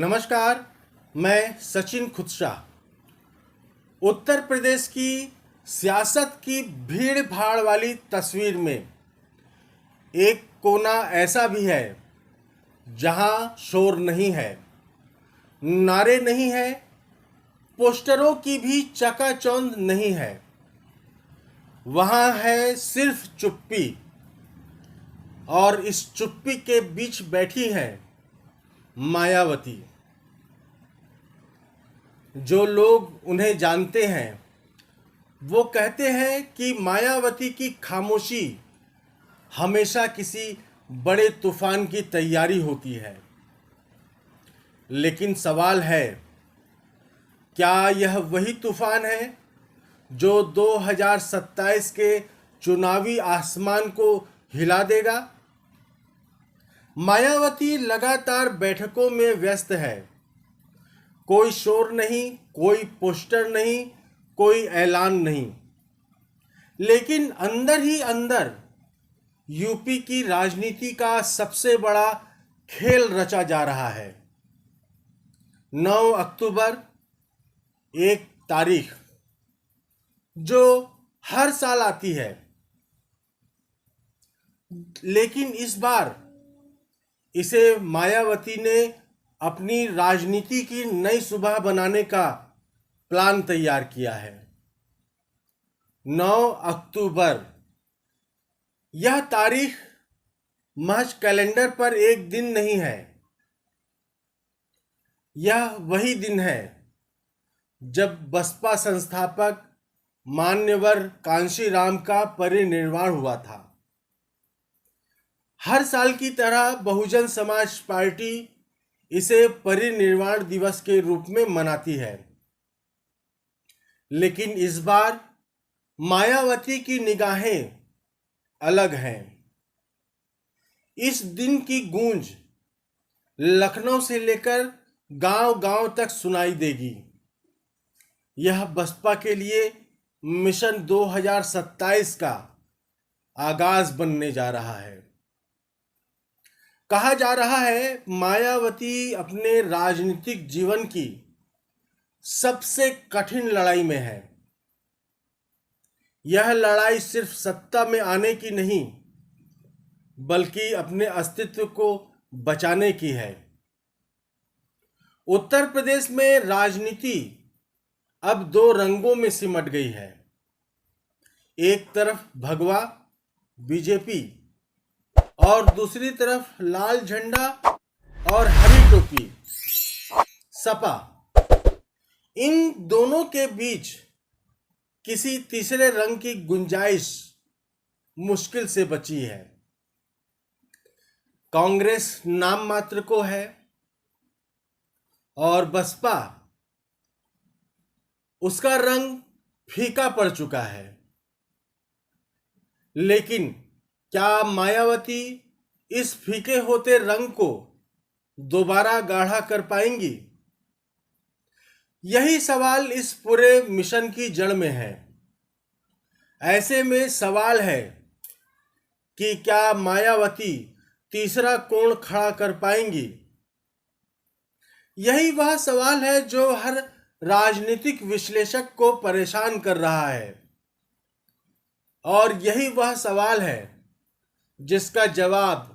नमस्कार। मैं सचिन खुदशा। उत्तर प्रदेश की सियासत की भीड़ भाड़ वाली तस्वीर में एक कोना ऐसा भी है जहां शोर नहीं है, नारे नहीं है, पोस्टरों की भी चकाचौंध नहीं है। वहां है सिर्फ चुप्पी, और इस चुप्पी के बीच बैठी है मायावती। जो लोग उन्हें जानते हैं वो कहते हैं कि मायावती की खामोशी हमेशा किसी बड़े तूफान की तैयारी होती है। लेकिन सवाल है, क्या यह वही तूफान है जो 2027 के चुनावी आसमान को हिला देगा? मायावती लगातार बैठकों में व्यस्त है। कोई शोर नहीं, कोई पोस्टर नहीं, कोई ऐलान नहीं, लेकिन अंदर ही अंदर यूपी की राजनीति का सबसे बड़ा खेल रचा जा रहा है। 9 अक्टूबर एक तारीख जो हर साल आती है, लेकिन इस बार इसे मायावती ने अपनी राजनीति की नई सुबह बनाने का प्लान तैयार किया है। 9 अक्टूबर यह तारीख महज कैलेंडर पर एक दिन नहीं है। यह वही दिन है जब बसपा संस्थापक मान्यवर कांशीराम का परिनिर्वाण हुआ था। हर साल की तरह बहुजन समाज पार्टी इसे परिनिर्वाण दिवस के रूप में मनाती है, लेकिन इस बार मायावती की निगाहें अलग हैं। इस दिन की गूंज लखनऊ से लेकर गांव-गांव तक सुनाई देगी। यह बसपा के लिए मिशन 2027 का आगाज बनने जा रहा है। कहा जा रहा है, मायावती अपने राजनीतिक जीवन की सबसे कठिन लड़ाई में है। यह लड़ाई सिर्फ सत्ता में आने की नहीं, बल्कि अपने अस्तित्व को बचाने की है। उत्तर प्रदेश में राजनीति अब 2 रंगों में सिमट गई है। एक तरफ भगवा बीजेपी और दूसरी तरफ लाल झंडा और हरी टोपी सपा। इन दोनों के बीच किसी तीसरे रंग की गुंजाइश मुश्किल से बची है। कांग्रेस नाम मात्र को है और बसपा, उसका रंग फीका पड़ चुका है। लेकिन क्या मायावती इस फीके होते रंग को दोबारा गाढ़ा कर पाएंगी? यही सवाल इस पूरे मिशन की जड़ में है। ऐसे में सवाल है कि क्या मायावती तीसरा कोण खड़ा कर पाएंगी? यही वह सवाल है जो हर राजनीतिक विश्लेषक को परेशान कर रहा है, और यही वह सवाल है जिसका जवाब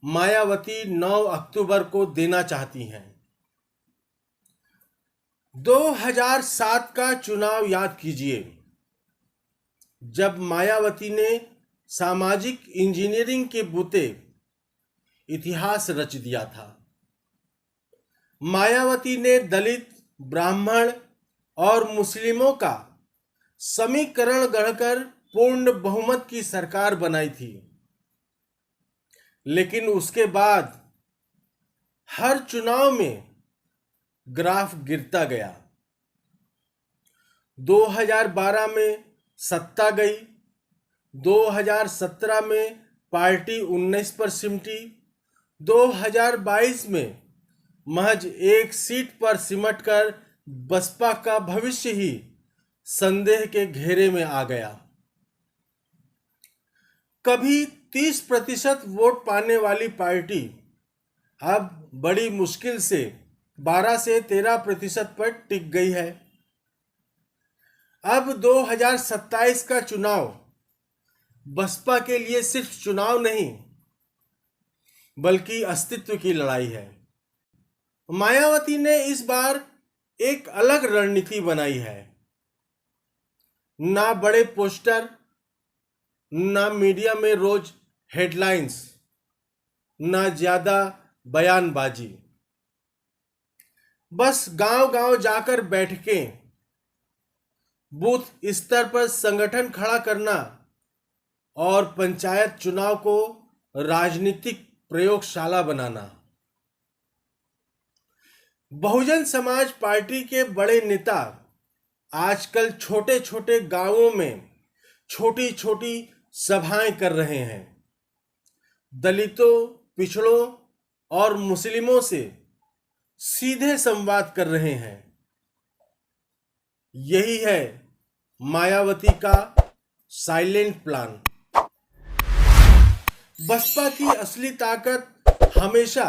मायावती 9 अक्टूबर को देना चाहती हैं। 2007 का चुनाव याद कीजिए, जब मायावती ने सामाजिक इंजीनियरिंग के बूते इतिहास रच दिया था। मायावती ने दलित, ब्राह्मण और मुस्लिमों का समीकरण गढ़कर पूर्ण बहुमत की सरकार बनाई थी। लेकिन उसके बाद हर चुनाव में ग्राफ गिरता गया। 2012 में सत्ता गई, 2017 में पार्टी 19 पर सिमटी, 2022 में महज एक सीट पर सिमटकर बसपा का भविष्य ही संदेह के घेरे में आ गया। कभी 30% वोट पाने वाली पार्टी अब बड़ी मुश्किल से 12 से 13% पर टिक गई है। अब 2027 का चुनाव बसपा के लिए सिर्फ चुनाव नहीं बल्कि अस्तित्व की लड़ाई है। मायावती ने इस बार एक अलग रणनीति बनाई है। ना बड़े पोस्टर, ना मीडिया में रोज हेडलाइंस, ना ज्यादा बयानबाजी। बस गांव गांव जाकर बैठकें, बूथ स्तर पर संगठन खड़ा करना और पंचायत चुनाव को राजनीतिक प्रयोगशाला बनाना। बहुजन समाज पार्टी के बड़े नेता आजकल छोटे छोटे गांवों में छोटी छोटी सभाएं कर रहे हैं। दलितों, पिछड़ों और मुस्लिमों से सीधे संवाद कर रहे हैं। यही है मायावती का साइलेंट प्लान। बसपा की असली ताकत हमेशा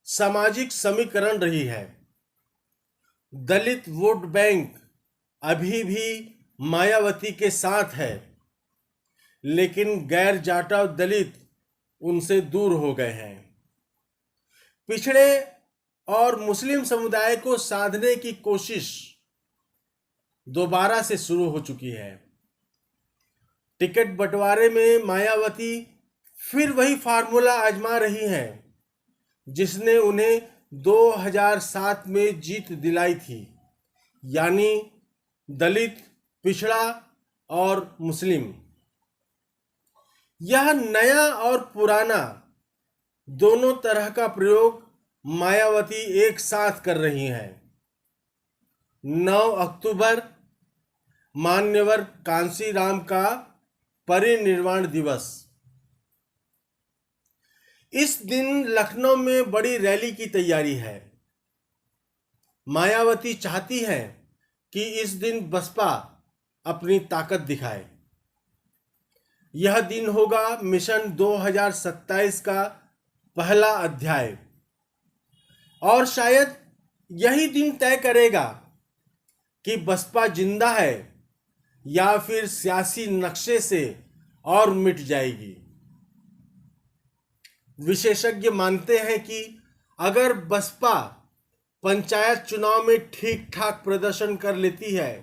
सामाजिक समीकरण रही है। दलित वोट बैंक अभी भी मायावती के साथ है, लेकिन गैर जाटव दलित उनसे दूर हो गए हैं। पिछड़े और मुस्लिम समुदाय को साधने की कोशिश दोबारा से शुरू हो चुकी है। टिकट बंटवारे में मायावती फिर वही फार्मूला आजमा रही हैं जिसने उन्हें 2007 में जीत दिलाई थी, यानी दलित, पिछड़ा और मुस्लिम। यह नया और पुराना दोनों तरह का प्रयोग मायावती एक साथ कर रही हैं। 9 अक्टूबर मान्यवर कांशीराम का परिनिर्वाण दिवस। इस दिन लखनऊ में बड़ी रैली की तैयारी है। मायावती चाहती है कि इस दिन बसपा अपनी ताकत दिखाए। यह दिन होगा मिशन 2027 का पहला अध्याय, और शायद यही दिन तय करेगा कि बसपा जिंदा है या फिर सियासी नक्शे से और मिट जाएगी। विशेषज्ञ मानते हैं कि अगर बसपा पंचायत चुनाव में ठीक ठाक प्रदर्शन कर लेती है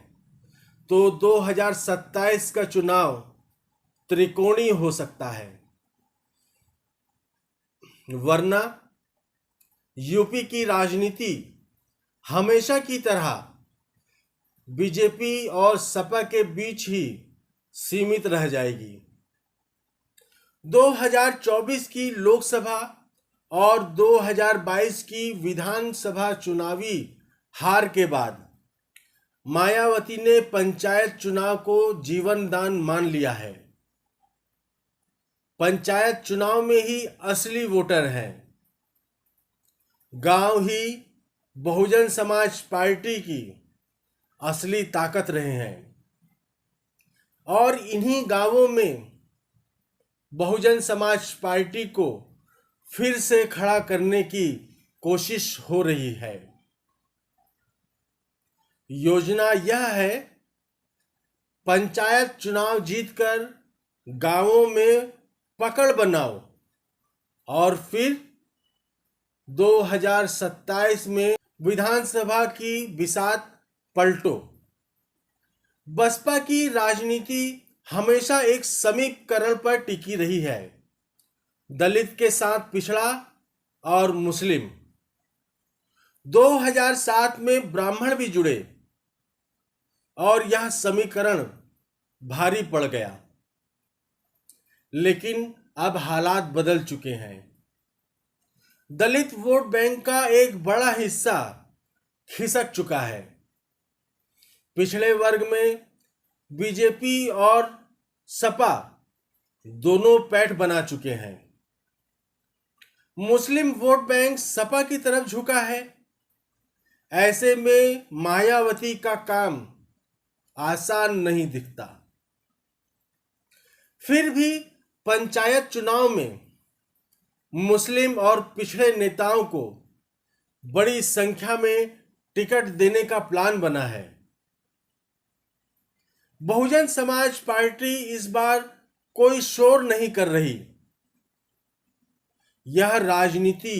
तो 2027 का चुनाव त्रिकोणीय हो सकता है। वरना यूपी की राजनीति हमेशा की तरह बीजेपी और सपा के बीच ही सीमित रह जाएगी। 2024 की लोकसभा और 2022 की विधानसभा चुनावी हार के बाद मायावती ने पंचायत चुनाव को जीवन दान मान लिया है। पंचायत चुनाव में ही असली वोटर हैं। गांव ही बहुजन समाज पार्टी की असली ताकत रहे हैं, और इन्हीं गांवों में बहुजन समाज पार्टी को फिर से खड़ा करने की कोशिश हो रही है। योजना यह है, पंचायत चुनाव जीतकर गांवों में पकड़ बनाओ और फिर 2027 में विधानसभा की बिसात पलटो। बसपा की राजनीति हमेशा एक समीकरण पर टिकी रही है, दलित के साथ पिछड़ा और मुस्लिम। 2007 में ब्राह्मण भी जुड़े और यह समीकरण भारी पड़ गया, लेकिन अब हालात बदल चुके हैं। दलित वोट बैंक का एक बड़ा हिस्सा खिसक चुका है। पिछड़े वर्ग में बीजेपी और सपा दोनों पैठ बना चुके हैं। मुस्लिम वोट बैंक सपा की तरफ झुका है। ऐसे में मायावती का काम आसान नहीं दिखता। फिर भी पंचायत चुनाव में मुस्लिम और पिछड़े नेताओं को बड़ी संख्या में टिकट देने का प्लान बना है। बहुजन समाज पार्टी इस बार कोई शोर नहीं कर रही। यह राजनीति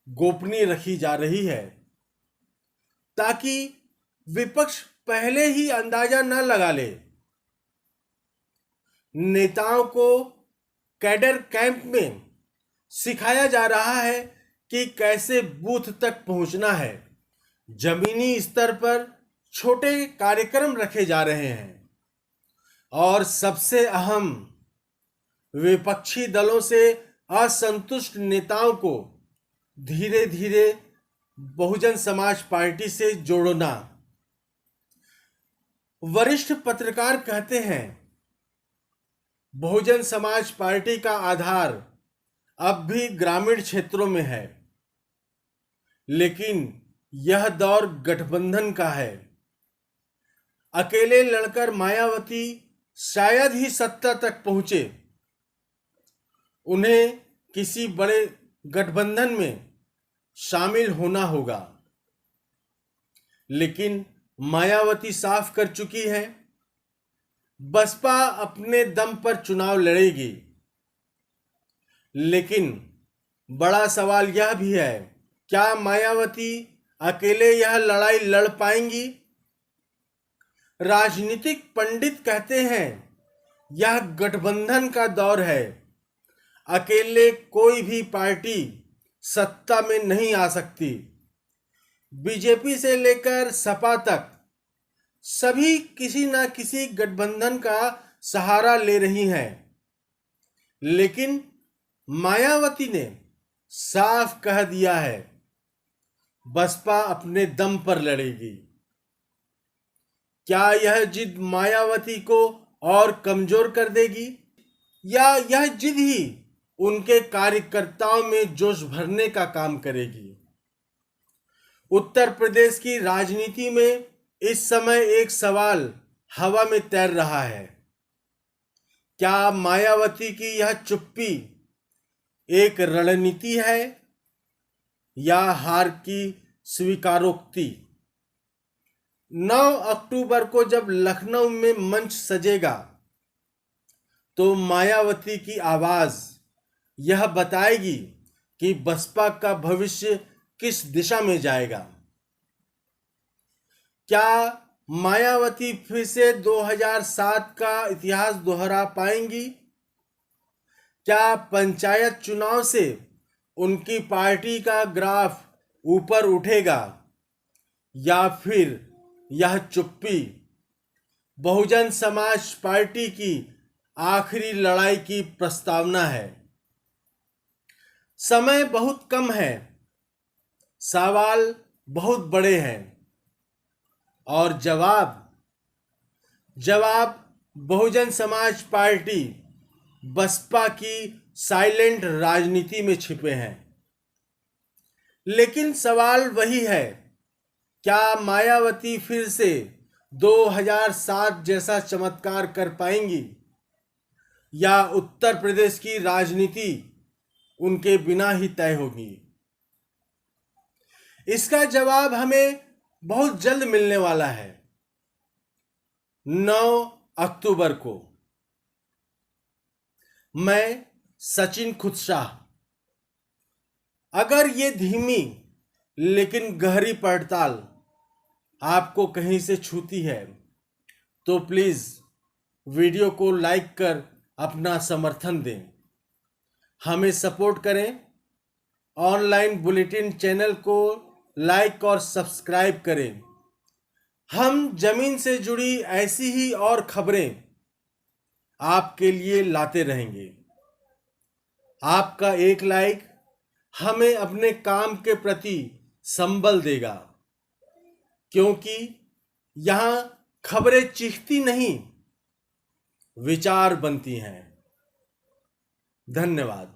गोपनीय रखी जा रही है ताकि विपक्ष पहले ही अंदाजा न लगा ले। नेताओं को कैडर कैंप में सिखाया जा रहा है कि कैसे बूथ तक पहुंचना है। जमीनी स्तर पर छोटे कार्यक्रम रखे जा रहे हैं और सबसे अहम, विपक्षी दलों से असंतुष्ट नेताओं को धीरे धीरे बहुजन समाज पार्टी से जोड़ना। वरिष्ठ पत्रकार कहते हैं, बहुजन समाज पार्टी का आधार अब भी ग्रामीण क्षेत्रों में है, लेकिन यह दौर गठबंधन का है। अकेले लड़कर मायावती शायद ही सत्ता तक पहुंचे। उन्हें किसी बड़े गठबंधन में शामिल होना होगा। लेकिन मायावती साफ कर चुकी है, बसपा अपने दम पर चुनाव लड़ेगी। लेकिन बड़ा सवाल यह भी है, क्या मायावती अकेले यह लड़ाई लड़ पाएंगी? राजनीतिक पंडित कहते हैं, यह गठबंधन का दौर है। अकेले कोई भी पार्टी सत्ता में नहीं आ सकती। बीजेपी से लेकर सपा तक सभी किसी न किसी गठबंधन का सहारा ले रही हैं। लेकिन मायावती ने साफ कह दिया है, बसपा अपने दम पर लड़ेगी। क्या यह जिद मायावती को और कमजोर कर देगी, या यह जिद ही उनके कार्यकर्ताओं में जोश भरने का काम करेगी? उत्तर प्रदेश की राजनीति में इस समय एक सवाल हवा में तैर रहा है। क्या मायावती की यह चुप्पी एक रणनीति है या हार की स्वीकारोक्ति? 9 अक्टूबर को जब लखनऊ में मंच सजेगा तो मायावती की आवाज यह बताएगी कि बसपा का भविष्य किस दिशा में जाएगा। क्या मायावती फिर से 2007 का इतिहास दोहरा पाएंगी? क्या पंचायत चुनाव से उनकी पार्टी का ग्राफ ऊपर उठेगा, या फिर यह चुप्पी बहुजन समाज पार्टी की आखिरी लड़ाई की प्रस्तावना है? समय बहुत कम है, सवाल बहुत बड़े हैं और जवाब बहुजन समाज पार्टी बसपा की साइलेंट राजनीति में छिपे हैं। लेकिन सवाल वही है, क्या मायावती फिर से 2007 जैसा चमत्कार कर पाएंगी, या उत्तर प्रदेश की राजनीति उनके बिना ही तय होगी? इसका जवाब हमें बहुत जल्द मिलने वाला है, 9 अक्टूबर को। मैं सचिन खुदशाह। अगर ये धीमी लेकिन गहरी पड़ताल आपको कहीं से छूती है तो प्लीज वीडियो को लाइक कर अपना समर्थन दें, हमें सपोर्ट करें। ऑनलाइन बुलेटिन चैनल को लाइक और सब्सक्राइब करें। हम जमीन से जुड़ी ऐसी ही और खबरें आपके लिए लाते रहेंगे। आपका एक लाइक हमें अपने काम के प्रति संबल देगा, क्योंकि यहां खबरें चीखती नहीं, विचार बनती हैं। धन्यवाद।